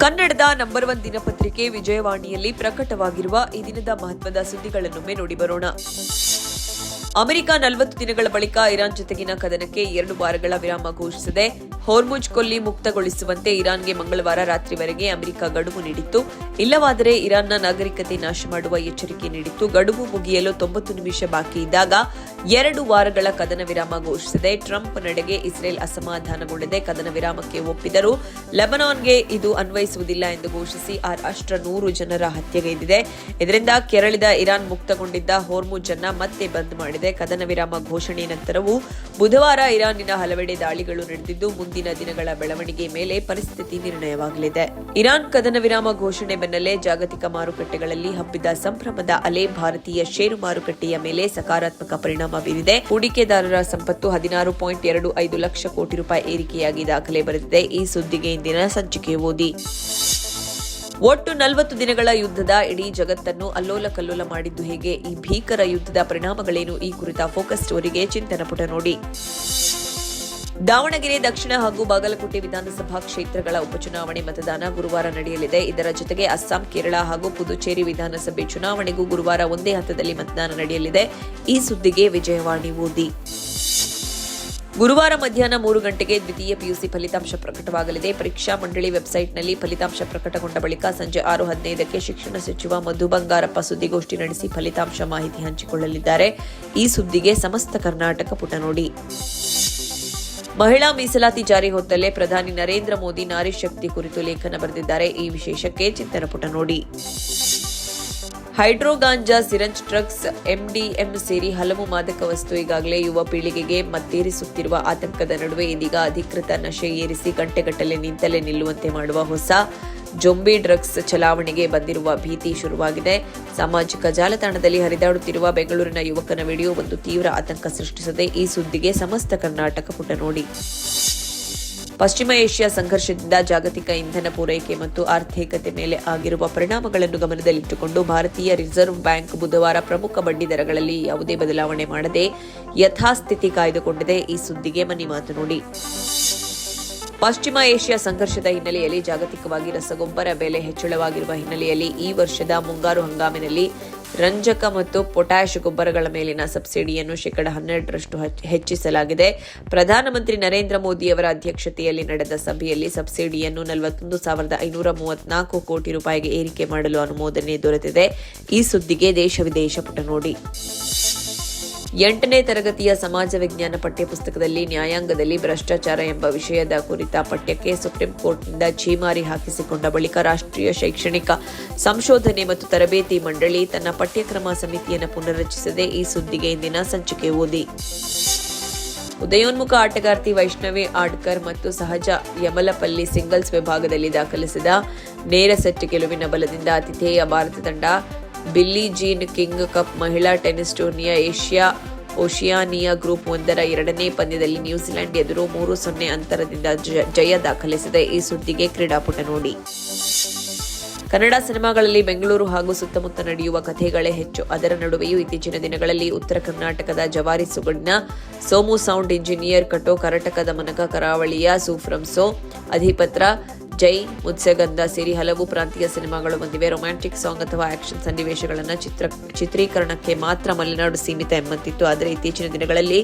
ಕನ್ನಡದ ನಂಬರ್ 1 ದಿನಪತ್ರಿಕೆ ವಿಜಯವಾಣಿಯಲ್ಲಿ ಪ್ರಕಟವಾಗಿರುವ ಈ ದಿನದ ಮಹತ್ವದ ಸುದ್ದಿಗಳನ್ನೊಮ್ಮೆ ನೋಡಿ ಬರೋಣ. ಅಮೆರಿಕ 40 ದಿನಗಳ ಬಳಿಕ ಇರಾನ್ ಜೊತೆಗಿನ ಕದನಕ್ಕೆ 2 ವಾರಗಳ ವಿರಾಮ ಘೋಷಿಸಿದೆ. ಹೋರ್ಮುಜ್ ಕೊಲ್ಲಿ ಮುಕ್ತಗೊಳಿಸುವಂತೆ ಇರಾನ್ಗೆ ಮಂಗಳವಾರ ರಾತ್ರಿವರೆಗೆ ಅಮೆರಿಕ ಗಡುವು ನೀಡಿತ್ತು. ಇಲ್ಲವಾದರೆ ಇರಾನ್ನ ನಾಗರಿಕತೆ ನಾಶ ಮಾಡುವ ಎಚ್ಚರಿಕೆ ನೀಡಿತ್ತು. ಗಡುವು ಮುಗಿಯಲು 90 ನಿಮಿಷ ಬಾಕಿ ಇದ್ದಾಗ 2 ವಾರಗಳ ಕದನ ವಿರಾಮ ಘೋಷಿಸಿದೆ. ಟ್ರಂಪ್ ನಡೆಗೆ ಇಸ್ರೇಲ್ ಅಸಮಾಧಾನಗೊಂಡಿದೆ. ಕದನ ವಿರಾಮಕ್ಕೆ ಒಪ್ಪಿದರೂ ಲೆಬನಾನ್ಗೆ ಇದು ಅನ್ವಯಿಸುವುದಿಲ್ಲ ಎಂದು ಘೋಷಿಸಿ ಆ ರಾಷ್ಟ್ರ 100 ಜನರ ಹತ್ಯೆಗೈದಿದೆ. ಇದರಿಂದ ಕೆರಳಿದ ಇರಾನ್ ಮುಕ್ತಗೊಂಡಿದ್ದ ಹೋರ್ಮುಜ್ ಅನ್ನ ಮತ್ತೆ ಬಂದ್ ಮಾಡಿದೆ. ಕದನ ವಿರಾಮ ಘೋಷಣೆ ನಂತರವೂ ಬುಧವಾರ ಇರಾನಿನ ಹಲವೆಡೆ ದಾಳಿಗಳು ನಡೆದಿದ್ದು ಮುಂದಿನ ದಿನಗಳ ಬೆಳವಣಿಗೆ ಮೇಲೆ ಪರಿಸ್ಥಿತಿ ನಿರ್ಣಯವಾಗಲಿದೆ. ಇರಾನ್ ಕದನ ವಿರಾಮ ಘೋಷಣೆ ಬೆನ್ನಲ್ಲೇ ಜಾಗತಿಕ ಮಾರುಕಟ್ಟೆಗಳಲ್ಲಿ ಹಬ್ಬಿದ ಸಂಭ್ರಮದ ಅಲೆ ಭಾರತೀಯ ಷೇರು ಮಾರುಕಟ್ಟೆಯ ಮೇಲೆ ಸಕಾರಾತ್ಮಕ ಪರಿಣಾಮ ಬೀರಿದೆ. ಹೂಡಿಕೆದಾರರ ಸಂಪತ್ತು 16.25 ಲಕ್ಷ ಕೋಟಿ ರೂಪಾಯಿ ಏರಿಕೆಯಾಗಿ ದಾಖಲೆ ಬರೆದಿದೆ. ಈ ಸುದ್ದಿಗೆ ಇಂದಿನ ಸಂಚಿಕೆ ಓದಿ. ಒಟ್ಟು 40 ದಿನಗಳ ಯುದ್ಧದ ಇಡೀ ಜಗತ್ತನ್ನು ಅಲ್ಲೋಲ ಕಲ್ಲೋಲ ಮಾಡಿದ್ದು ಹೇಗೆ? ಈ ಭೀಕರ ಯುದ್ಧದ ಪರಿಣಾಮಗಳೇನು? ಈ ಕುರಿತ ಫೋಕಸ್ ಸ್ಟೋರಿಗೆ ಚಿಂತನ ಪುಟ ನೋಡಿ. ದಾವಣಗೆರೆ ದಕ್ಷಿಣ ಹಾಗೂ ಬಾಗಲಕೋಟೆ ವಿಧಾನಸಭಾ ಕ್ಷೇತ್ರಗಳ ಉಪಚುನಾವಣೆ ಮತದಾನ ಗುರುವಾರ ನಡೆಯಲಿದೆ. ಇದರ ಜೊತೆಗೆ ಅಸ್ಸಾಂ, ಕೇರಳ ಹಾಗೂ ಪುದುಚೇರಿ ವಿಧಾನಸಭೆ ಚುನಾವಣೆಗೂ ಗುರುವಾರ ಒಂದೇ ಹಂತದಲ್ಲಿ ಮತದಾನ ನಡೆಯಲಿದೆ. ಈ ಸುದ್ದಿಗೆ ವಿಜಯವಾಣಿ ಓದಿ. ಗುರುವಾರ ಮಧ್ಯಾಹ್ನ 3 ಗಂಟೆಗೆ ದ್ವಿತೀಯ ಪಿಯುಸಿ ಫಲಿತಾಂಶ ಪ್ರಕಟವಾಗಲಿದೆ. ಪರೀಕ್ಷಾ ಮಂಡಳಿ ವೆಬ್ಸೈಟ್ನಲ್ಲಿ ಫಲಿತಾಂಶ ಪ್ರಕಟಗೊಂಡ ಬಳಿಕ ಸಂಜೆ 6:15ಕ್ಕೆ ಶಿಕ್ಷಣ ಸಚಿವ ಮಧು ಬಂಗಾರಪ್ಪ ಸುದ್ದಿಗೋಷ್ಠಿ ನಡೆಸಿ ಫಲಿತಾಂಶ ಮಾಹಿತಿ ಹಂಚಿಕೊಳ್ಳಲಿದ್ದಾರೆ. ಈ ಸುದ್ದಿಗೆ ಸಮಸ್ತ ಕರ್ನಾಟಕ ಪುಟ ನೋಡಿ. ಮಹಿಳಾ ಮೀಸಲಾತಿ ಜಾರಿ ಹೊತ್ತಲ್ಲೇ ಪ್ರಧಾನಿ ನರೇಂದ್ರ ಮೋದಿ ನಾರಿ ಶಕ್ತಿ ಕುರಿತು ಲೇಖನ ಬರೆದಿದ್ದಾರೆ. ಈ ವಿಶೇಷಕ್ಕೆ ಚಿಂತನ ಪುಟ ನೋಡಿ. ಹೈಡ್ರೋ ಗಾಂಜಾ, ಸಿರಂಜ್ ಡ್ರಗ್ಸ್, ಎಂಡಿಎಂ ಸೇರಿ ಹಲವು ಮಾದಕ ವಸ್ತು ಈಗಾಗಲೇ ಯುವ ಪೀಳಿಗೆಗೆ ಮತ್ತೇರಿಸುತ್ತಿರುವ ಆತಂಕದ ನಡುವೆ ಇದೀಗ ಅಧಿಕೃತ ನಶೆ ಏರಿಸಿ ಗಂಟೆಗಟ್ಟಲೆ ನಿಂತಲೇ ನಿಲ್ಲುವಂತೆ ಮಾಡುವ ಹೊಸ ಜೊಂಬಿ ಡ್ರಗ್ಸ್ ಚಲಾವಣೆಗೆ ಬಂದಿರುವ ಭೀತಿ ಶುರುವಾಗಿದೆ. ಸಾಮಾಜಿಕ ಜಾಲತಾಣದಲ್ಲಿ ಹರಿದಾಡುತ್ತಿರುವ ಬೆಂಗಳೂರಿನ ಯುವಕನ ವಿಡಿಯೋ ಒಂದು ತೀವ್ರ ಆತಂಕ ಸೃಷ್ಟಿಸಿದೆ. ಈ ಸುದ್ದಿಗೆ ಸಮಸ್ತ ಕರ್ನಾಟಕ ಪುಟ ನೋಡಿ. ಪಶ್ಚಿಮ ಏಷ್ಯಾ ಸಂಘರ್ಷದಿಂದ ಜಾಗತಿಕ ಇಂಧನ ಪೂರೈಕೆ ಮತ್ತು ಆರ್ಥಿಕತೆ ಮೇಲೆ ಆಗಿರುವ ಪರಿಣಾಮಗಳನ್ನು ಗಮನದಲ್ಲಿಟ್ಟುಕೊಂಡು ಭಾರತೀಯ ರಿಸರ್ವ್ ಬ್ಯಾಂಕ್ ಬುಧವಾರ ಪ್ರಮುಖ ಬಡ್ಡಿ ದರಗಳಲ್ಲಿ ಯಾವುದೇ ಬದಲಾವಣೆ ಮಾಡದೆ ಯಥಾಸ್ಥಿತಿ ಕಾಯ್ದುಕೊಂಡಿದೆ. ಈ ಸುದ್ದಿಗೆ ಮನಿ ಮಾತು ನೋಡಿ. ಪಶ್ಚಿಮ ಏಷ್ಯಾ ಸಂಘರ್ಷದ ಹಿನ್ನೆಲೆಯಲ್ಲಿ ಜಾಗತಿಕವಾಗಿ ರಸಗೊಬ್ಬರ ಬೆಲೆ ಹೆಚ್ಚಳವಾಗಿರುವ ಹಿನ್ನೆಲೆಯಲ್ಲಿ ಈ ವರ್ಷದ ಮುಂಗಾರು ಹಂಗಾಮಿನಲ್ಲಿ ರಂಜಕ ಮತ್ತು ಪೊಟ್ಯಾಷ್ ಗೊಬ್ಬರಗಳ ಮೇಲಿನ ಸಬ್ಸಿಡಿಯನ್ನು 12% ಹೆಚ್ಚಿಸಲಾಗಿದೆ. ಪ್ರಧಾನಮಂತ್ರಿ ನರೇಂದ್ರ ಮೋದಿಯವರ ಅಧ್ಯಕ್ಷತೆಯಲ್ಲಿ ನಡೆದ ಸಭೆಯಲ್ಲಿ ಸಬ್ಸಿಡಿಯನ್ನು 41,534 ಕೋಟಿ ರೂಪಾಯಿಗೆ ಏರಿಕೆ ಮಾಡಲು ಅನುಮೋದನೆ ದೊರೆತಿದೆ. ಈ ಸುದ್ದಿಗೆ ದೇಶ ವಿದೇಶ ಪುಟ ನೋಡಿ. 8ನೇ ತರಗತಿಯ ಸಮಾಜ ವಿಜ್ಞಾನ ಪಠ್ಯಪುಸ್ತಕದಲ್ಲಿ ನ್ಯಾಯಾಂಗದಲ್ಲಿ ಭ್ರಷ್ಟಾಚಾರ ಎಂಬ ವಿಷಯದ ಕುರಿತ ಪಠ್ಯಕ್ಕೆ ಸುಪ್ರೀಂ ಕೋರ್ಟ್ನಿಂದ ಛೀಮಾರಿ ಹಾಕಿಸಿಕೊಂಡ ಬಳಿಕ ರಾಷ್ಟ್ರೀಯ ಶೈಕ್ಷಣಿಕ ಸಂಶೋಧನೆ ಮತ್ತು ತರಬೇತಿ ಮಂಡಳಿ ತನ್ನ ಪಠ್ಯಕ್ರಮ ಸಮಿತಿಯನ್ನು ಪುನರ್ರಚಿಸಿದೆ. ಈ ಸುದ್ದಿಗೆ ಇಂದಿನ ಸಂಚಿಕೆ ಓದಿ. ಉದಯೋನ್ಮುಖ ಆಟಗಾರ್ತಿ ವೈಷ್ಣವಿ ಆಡ್ಕರ್ ಮತ್ತು ಸಹಜ ಯಮಲಪಲ್ಲಿ ಸಿಂಗಲ್ಸ್ ವಿಭಾಗದಲ್ಲಿ ದಾಖಲಿಸಿದ ನೇರ ಸೆಟ್ ಗೆಲುವಿನ ಬಲದಿಂದ ಆತಿಥೇಯ ಭಾರತ ತಂಡ ಬಿಲ್ಲಿ ಜೀನ್ ಕಿಂಗ್ ಕಪ್ ಮಹಿಳಾ ಟೆನ್ನಿಸ್ ಟೂರ್ನಿಯ ಓಷಿಯಾನಿಯಾ ಗ್ರೂಪ್ 1ರ 2ನೇ ಪಂದ್ಯದಲ್ಲಿ ನ್ಯೂಜಿಲೆಂಡ್ ಎದುರು 3-0 ಅಂತರದಿಂದ ಜಯ ದಾಖಲಿಸಿದೆ. ಈ ಸುದ್ದಿಗೆ ಕ್ರೀಡಾಪುಟ ನೋಡಿ. ಕನ್ನಡ ಸಿನಿಮಾಗಳಲ್ಲಿ ಬೆಂಗಳೂರು ಹಾಗೂ ಸುತ್ತಮುತ್ತ ನಡೆಯುವ ಕಥೆಗಳೇ ಹೆಚ್ಚು. ಅದರ ನಡುವೆಯೂ ಇತ್ತೀಚಿನ ದಿನಗಳಲ್ಲಿ ಉತ್ತರ ಕರ್ನಾಟಕದ ಜವಾರಿ ಸೊಗಡಿನ ಸೋಮು ಸೌಂಡ್ ಇಂಜಿನಿಯರ್ ಕಟೋ, ಕರಟಕದ ಮನಕ, ಕರಾವಳಿಯ ಸೂಫ್ರಂಸೋ, ಅಧಿಪತ್ರ, ಜೈ, ಮುತ್ಸೆಗಂಧ ಸೇರಿ ಹಲವು ಪ್ರಾಂತೀಯ ಸಿನಿಮಾಗಳು ಬಂದಿವೆ. ರೊಮ್ಯಾಂಟಿಕ್ ಸಾಂಗ್ ಅಥವಾ ಆಕ್ಷನ್ ಸನ್ನಿವೇಶಗಳನ್ನು ಚಿತ್ರೀಕರಣಕ್ಕೆ ಮಾತ್ರ ಮಲೆನಾಡು ಸೀಮಿತ ಎಂಬಂತಿತ್ತು. ಆದರೆ ಇತ್ತೀಚಿನ ದಿನಗಳಲ್ಲಿ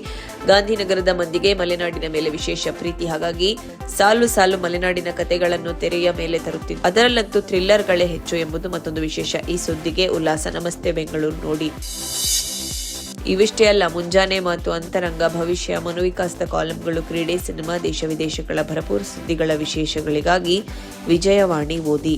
ಗಾಂಧಿನಗರದ ಮಂದಿಗೆ ಮಲೆನಾಡಿನ ಮೇಲೆ ವಿಶೇಷ ಪ್ರೀತಿ. ಹಾಗಾಗಿ ಸಾಲು ಸಾಲು ಮಲೆನಾಡಿನ ಕಥೆಗಳನ್ನು ತೆರೆಯ ಮೇಲೆ ತರುತ್ತಿದ್ದು, ಅದರಲ್ಲಂತೂ ಥ್ರಿಲ್ಲರ್ಗಳೇ ಹೆಚ್ಚು ಎಂಬುದು ಮತ್ತೊಂದು ವಿಶೇಷ. ಈ ಸುದ್ದಿಗೆ ಉಲ್ಲಾಸ. ನಮಸ್ತೆ ಬೆಂಗಳೂರು ನೋಡಿ. ಇವಿಷ್ಟೇ ಅಲ್ಲ, ಮುಂಜಾನೆ ಮಾತು, ಅಂತರಂಗ, ಭವಿಷ್ಯ, ಮನೋವಿಕಾಸದ ಕಾಲಂಗಳು, ಕ್ರೀಡೆ, ಸಿನಿಮಾ, ದೇಶ ವಿದೇಶಗಳ ಭರಪೂರ ಸುದ್ದಿಗಳ ವಿಶೇಷಗಳಿಗಾಗಿ ವಿಜಯವಾಣಿ ಓದಿ.